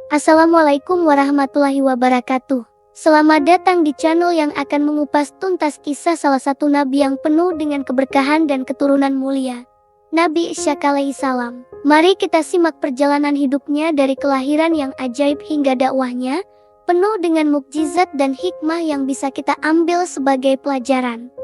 Assalamualaikum warahmatullahi wabarakatuh. Selamat datang di channel yang akan mengupas tuntas kisah salah satu nabi yang penuh dengan keberkahan dan keturunan mulia, Nabi Ishaq alaihi salam. Mari kita simak perjalanan hidupnya dari kelahiran yang ajaib hingga dakwahnya, penuh dengan mukjizat dan hikmah yang bisa kita ambil sebagai pelajaran.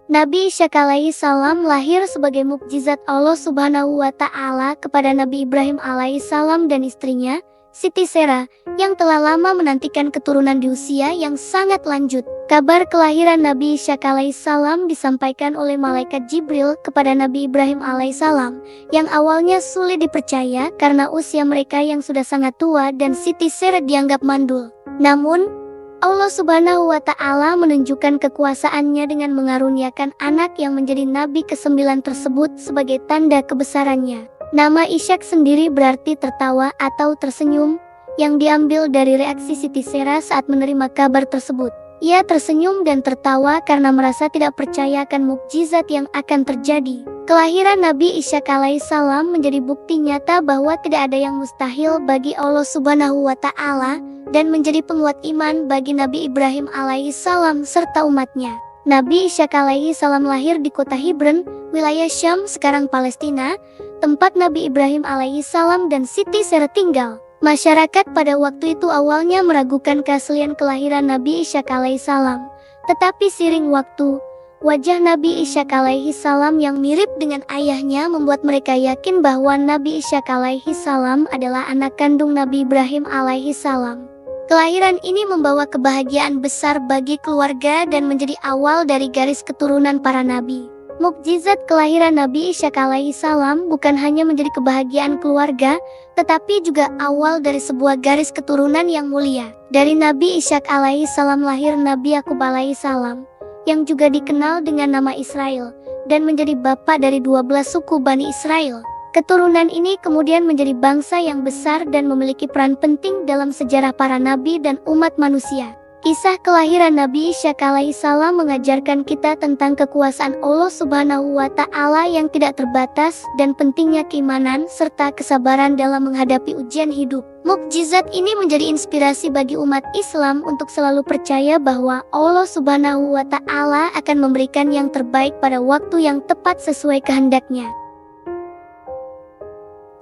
Nabi Ishaq alaihi salam lahir sebagai mukjizat Allah Subhanahu wa Ta'ala kepada Nabi Ibrahim alaihi salam dan istrinya, Siti Sarah, yang telah lama menantikan keturunan di usia yang sangat lanjut. Kabar kelahiran Nabi Ishaq alaihi salam disampaikan oleh malaikat Jibril kepada Nabi Ibrahim alaihi salam, yang awalnya sulit dipercaya karena usia mereka yang sudah sangat tua dan Siti Sarah dianggap mandul. Namun, Allah Subhanahu wa Ta'ala menunjukkan kekuasaannya dengan mengaruniakan anak yang menjadi nabi ke-9 tersebut sebagai tanda kebesarannya. Nama Ishaq sendiri berarti tertawa atau tersenyum, yang diambil dari reaksi Siti Sarah saat menerima kabar tersebut. Ia tersenyum dan tertawa karena merasa tidak percaya akan mukjizat yang akan terjadi. Kelahiran Nabi Ishaq alaihi salam menjadi bukti nyata bahwa tidak ada yang mustahil bagi Allah Subhanahu wa Ta'ala, dan menjadi penguat iman bagi Nabi Ibrahim alaihi salam serta umatnya. Nabi Ishaq alaihi salam lahir di kota Hebron, wilayah Syam sekarang Palestina, tempat Nabi Ibrahim alaihi salam dan Siti Sarah tinggal. Masyarakat pada waktu itu awalnya meragukan keaslian kelahiran Nabi Ishaq alaihi salam, tetapi seiring waktu, wajah Nabi Ishaq alaihi salam yang mirip dengan ayahnya membuat mereka yakin bahwa Nabi Ishaq alaihi salam adalah anak kandung Nabi Ibrahim alaihi salam. Kelahiran ini membawa kebahagiaan besar bagi keluarga dan menjadi awal dari garis keturunan para nabi. Mukjizat kelahiran Nabi Ishaq alaihi salam bukan hanya menjadi kebahagiaan keluarga, tetapi juga awal dari sebuah garis keturunan yang mulia. Dari Nabi Ishaq alaihi salam lahir Nabi Yakub alaihi salam, yang juga dikenal dengan nama Israel, dan menjadi bapa dari 12 suku Bani Israel. Keturunan ini kemudian menjadi bangsa yang besar dan memiliki peran penting dalam sejarah para nabi dan umat manusia. Kisah kelahiran Nabi Ishaq alaihi salam mengajarkan kita tentang kekuasaan Allah Subhanahu wa Ta'ala yang tidak terbatas dan pentingnya keimanan serta kesabaran dalam menghadapi ujian hidup. Mukjizat ini menjadi inspirasi bagi umat Islam untuk selalu percaya bahwa Allah Subhanahu wa Ta'ala akan memberikan yang terbaik pada waktu yang tepat sesuai kehendaknya.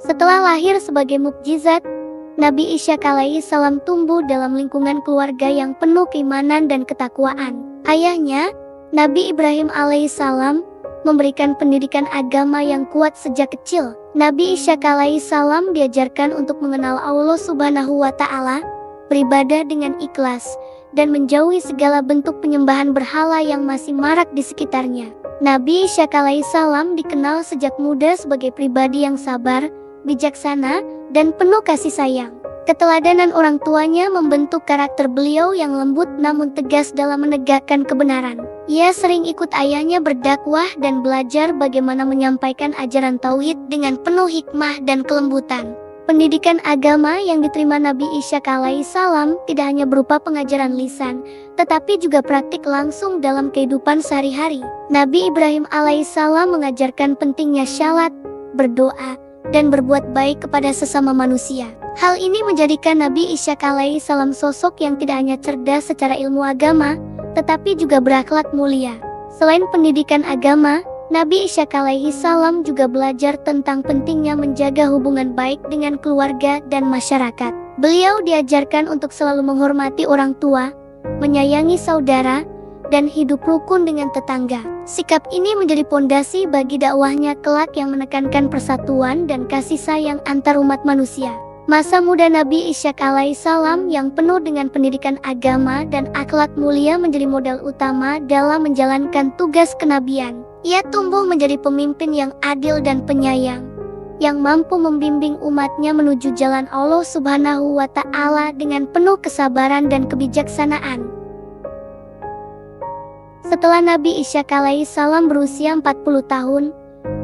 Setelah lahir sebagai mukjizat, Nabi Ishaq alaihi salam tumbuh dalam lingkungan keluarga yang penuh keimanan dan ketakwaan. Ayahnya, Nabi Ibrahim alaihi salam, memberikan pendidikan agama yang kuat sejak kecil. Nabi Ishaq alaihi salam diajarkan untuk mengenal Allah Subhanahu wa Ta'ala, beribadah dengan ikhlas, dan menjauhi segala bentuk penyembahan berhala yang masih marak di sekitarnya. Nabi Ishaq alaihi salam dikenal sejak muda sebagai pribadi yang sabar, bijaksana, dan penuh kasih sayang. Keteladanan orang tuanya membentuk karakter beliau yang lembut namun tegas dalam menegakkan kebenaran. Ia sering ikut ayahnya berdakwah dan belajar bagaimana menyampaikan ajaran tauhid dengan penuh hikmah dan kelembutan. Pendidikan agama yang diterima Nabi Ishaq alaihi salam tidak hanya berupa pengajaran lisan, tetapi juga praktik langsung dalam kehidupan sehari-hari. Nabi Ibrahim alaihi salam mengajarkan pentingnya syalat, berdoa, dan berbuat baik kepada sesama manusia. Hal ini menjadikan Nabi Ishaq alaihi salam sosok yang tidak hanya cerdas secara ilmu agama, tetapi juga berakhlak mulia. Selain pendidikan agama, Nabi Ishaq alaihi salam juga belajar tentang pentingnya menjaga hubungan baik dengan keluarga dan masyarakat. Beliau diajarkan untuk selalu menghormati orang tua, menyayangi saudara, dan hidup rukun dengan tetangga. Sikap ini menjadi pondasi bagi dakwahnya kelak yang menekankan persatuan dan kasih sayang antar umat manusia. Masa muda Nabi Ishaq alaihi salam yang penuh dengan pendidikan agama dan akhlak mulia menjadi modal utama dalam menjalankan tugas kenabian. Ia tumbuh menjadi pemimpin yang adil dan penyayang, yang mampu membimbing umatnya menuju jalan Allah Subhanahu wa Ta'ala dengan penuh kesabaran dan kebijaksanaan. Setelah Nabi Ishaq alaihi salam berusia 40 tahun,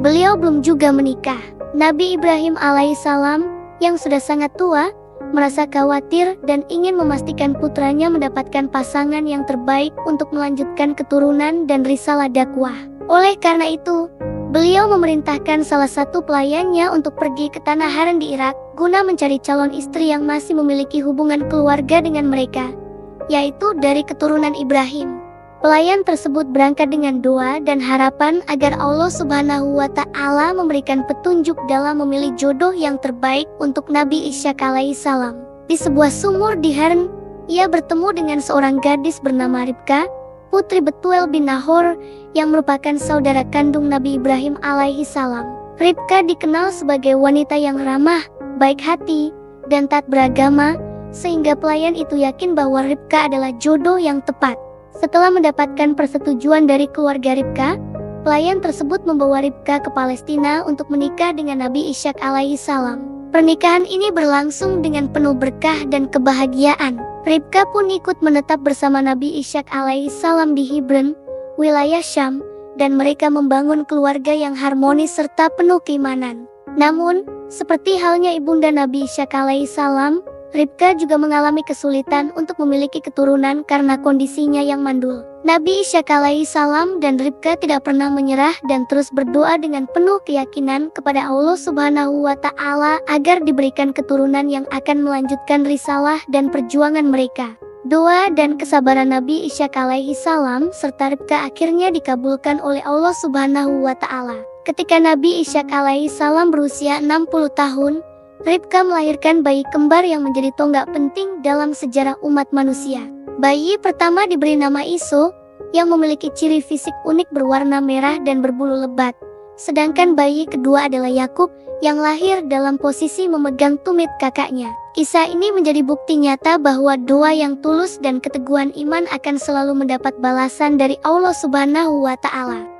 beliau belum juga menikah. Nabi Ibrahim alaihi salam, yang sudah sangat tua, merasa khawatir dan ingin memastikan putranya mendapatkan pasangan yang terbaik untuk melanjutkan keturunan dan risalah dakwah. Oleh karena itu, Beliau memerintahkan salah satu pelayannya untuk pergi ke tanah Haran di Irak guna mencari calon istri yang masih memiliki hubungan keluarga dengan mereka, yaitu dari keturunan Ibrahim. Pelayan tersebut berangkat dengan doa dan harapan agar Allah Subhanahu wa Ta'ala memberikan petunjuk dalam memilih jodoh yang terbaik untuk Nabi Ishaq alaihissalam. Di sebuah sumur di Haran, ia bertemu dengan seorang gadis bernama Ribka, putri Betuel bin Nahor, yang merupakan saudara kandung Nabi Ibrahim alaihissalam. Ribka dikenal sebagai wanita yang ramah, baik hati, dan taat beragama, sehingga pelayan itu yakin bahwa Ribka adalah jodoh yang tepat. Setelah mendapatkan persetujuan dari keluarga Ribka, pelayan tersebut membawa Ribka ke Palestina untuk menikah dengan Nabi Ishaq alaihissalam. Pernikahan ini berlangsung dengan penuh berkah dan kebahagiaan. Ribka pun ikut menetap bersama Nabi Ishaq alaihissalam di Hebron, wilayah Syam, dan mereka membangun keluarga yang harmonis serta penuh keimanan. Namun, seperti halnya ibunda Nabi Ishaq alaihissalam, Ribka juga mengalami kesulitan untuk memiliki keturunan karena kondisinya yang mandul. Nabi Ishaq alaihissalam dan Ribka tidak pernah menyerah dan terus berdoa dengan penuh keyakinan kepada Allah Subhanahu wa Ta'ala agar diberikan keturunan yang akan melanjutkan risalah dan perjuangan mereka. Doa dan kesabaran Nabi Ishaq alaihissalam serta Ribka akhirnya dikabulkan oleh Allah Subhanahu wa Ta'ala. Ketika Nabi Ishaq alaihissalam berusia 60 tahun, Ribka melahirkan bayi kembar yang menjadi tonggak penting dalam sejarah umat manusia. Bayi pertama diberi nama Iso, yang memiliki ciri fisik unik berwarna merah dan berbulu lebat. Sedangkan bayi kedua adalah Yakub, yang lahir dalam posisi memegang tumit kakaknya. Kisah ini menjadi bukti nyata bahwa doa yang tulus dan keteguhan iman akan selalu mendapat balasan dari Allah Subhanahu wa Ta'ala.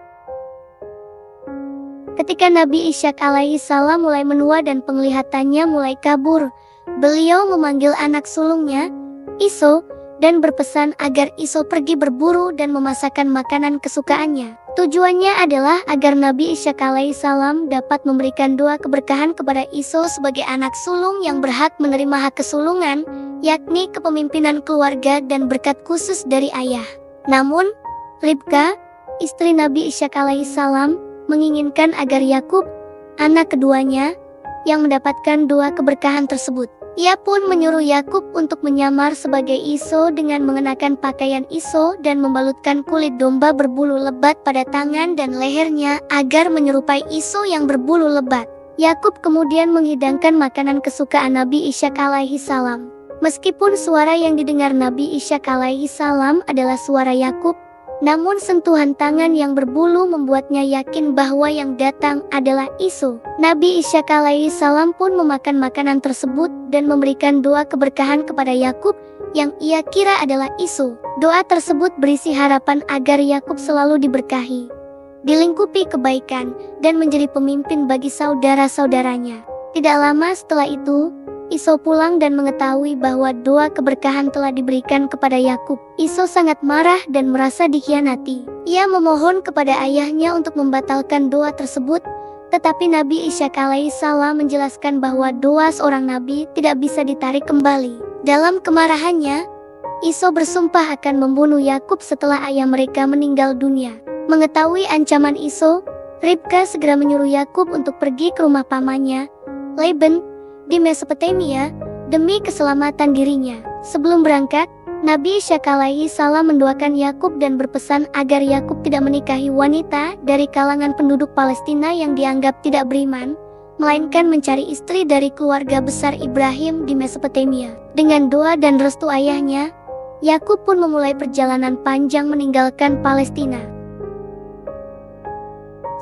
Ketika Nabi Ishaq alaihissalam mulai menua dan penglihatannya mulai kabur, beliau memanggil anak sulungnya, Iso, dan berpesan agar Iso pergi berburu dan memasakkan makanan kesukaannya. Tujuannya adalah agar Nabi Ishaq alaihissalam dapat memberikan doa keberkahan kepada Iso sebagai anak sulung yang berhak menerima hak kesulungan, yakni kepemimpinan keluarga dan berkat khusus dari ayah. Namun, Ribka, istri Nabi Ishaq alaihissalam, menginginkan agar Yakub, anak keduanya, yang mendapatkan doa keberkahan tersebut. Ia pun menyuruh Yakub untuk menyamar sebagai Iso dengan mengenakan pakaian Iso dan membalutkan kulit domba berbulu lebat pada tangan dan lehernya agar menyerupai Iso yang berbulu lebat. Yakub kemudian menghidangkan makanan kesukaan Nabi Ishaq alaihissalam. Meskipun suara yang didengar Nabi Ishaq alaihissalam adalah suara Yakub, namun sentuhan tangan yang berbulu membuatnya yakin bahwa yang datang adalah Iso. Nabi Ishaq alaihissalam pun memakan makanan tersebut dan memberikan doa keberkahan kepada Yakub yang ia kira adalah Iso. Doa tersebut berisi harapan agar Yakub selalu diberkahi, dilingkupi kebaikan, dan menjadi pemimpin bagi saudara-saudaranya. Tidak lama setelah itu, Iso pulang dan mengetahui bahwa doa keberkahan telah diberikan kepada Yakub. Iso sangat marah dan merasa dikhianati. Ia memohon kepada ayahnya untuk membatalkan doa tersebut, tetapi Nabi Ishaq alaihissalam menjelaskan bahwa doa seorang nabi tidak bisa ditarik kembali. Dalam kemarahannya, Iso bersumpah akan membunuh Yakub setelah ayah mereka meninggal dunia. Mengetahui ancaman Iso, Ribka segera menyuruh Yakub untuk pergi ke rumah pamannya, Laban, di Mesopotamia, demi keselamatan dirinya. Sebelum berangkat, Nabi Ishaq alaihissalam mendoakan Yakub dan berpesan agar Yakub tidak menikahi wanita dari kalangan penduduk Palestina yang dianggap tidak beriman, melainkan mencari istri dari keluarga besar Ibrahim di Mesopotamia. Dengan doa dan restu ayahnya, Yakub pun memulai perjalanan panjang meninggalkan Palestina.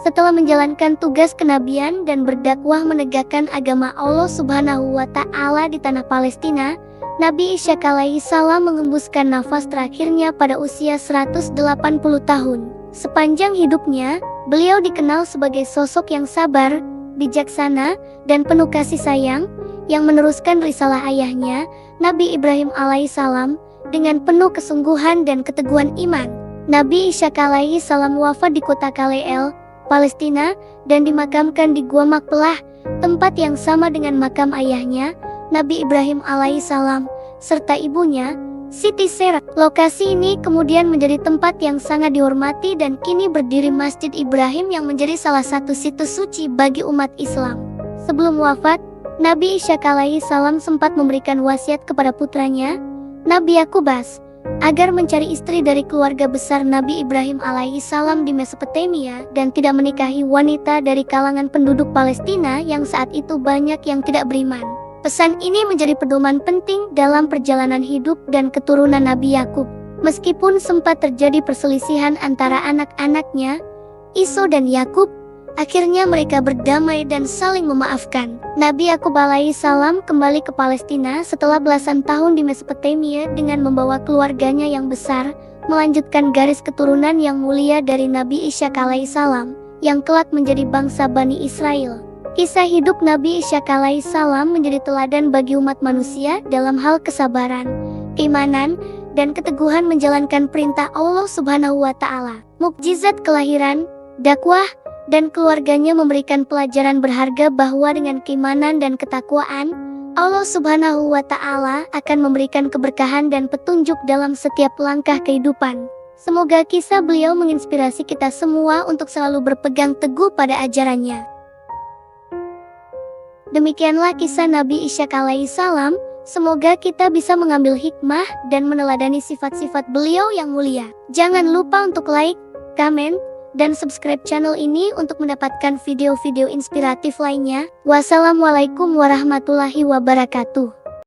Setelah menjalankan tugas kenabian dan berdakwah menegakkan agama Allah Subhanahu wa Ta'ala di tanah Palestina, Nabi Ishaq alaihissalam mengembuskan nafas terakhirnya pada usia 180 tahun. Sepanjang hidupnya, beliau dikenal sebagai sosok yang sabar, bijaksana, dan penuh kasih sayang, yang meneruskan risalah ayahnya, Nabi Ibrahim alaihissalam, dengan penuh kesungguhan dan keteguhan iman. Nabi Ishaq alaihissalam wafat di kota Kaleel, Palestina, dan dimakamkan di Gua Makpelah, tempat yang sama dengan makam ayahnya, Nabi Ibrahim alaihissalam, serta ibunya, Siti Serah. Lokasi ini kemudian menjadi tempat yang sangat dihormati dan kini berdiri Masjid Ibrahim yang menjadi salah satu situs suci bagi umat Islam. Sebelum wafat, Nabi Ishaq alaihi salam sempat memberikan wasiat kepada putranya, Nabi Yakubas, agar mencari istri dari keluarga besar Nabi Ibrahim alaihi salam di Mesopotamia dan tidak menikahi wanita dari kalangan penduduk Palestina yang saat itu banyak yang tidak beriman. Pesan ini menjadi pedoman penting dalam perjalanan hidup dan keturunan Nabi Yakub. Meskipun sempat terjadi perselisihan antara anak-anaknya, Iso dan Yakub, akhirnya mereka berdamai dan saling memaafkan. Nabi Yakub alaihi salam kembali ke Palestina setelah belasan tahun di Mesopotamia dengan membawa keluarganya yang besar, melanjutkan garis keturunan yang mulia dari Nabi Ishaq alaihi salam, yang kelak menjadi bangsa Bani Israel. Kisah hidup Nabi Ishaq alaihi salam menjadi teladan bagi umat manusia dalam hal kesabaran, keimanan, dan keteguhan menjalankan perintah Allah Subhanahu wa Ta'ala. Mukjizat kelahiran, dakwah, dan keluarganya memberikan pelajaran berharga bahwa dengan keimanan dan ketakwaan, Allah Subhanahu wa Ta'ala akan memberikan keberkahan dan petunjuk dalam setiap langkah kehidupan. Semoga kisah beliau menginspirasi kita semua untuk selalu berpegang teguh pada ajarannya. Demikianlah kisah Nabi Ishaq alaihi salam. Semoga kita bisa mengambil hikmah dan meneladani sifat-sifat beliau yang mulia. Jangan lupa untuk like, komen, dan subscribe channel ini untuk mendapatkan video-video inspiratif lainnya. Wassalamualaikum warahmatullahi wabarakatuh.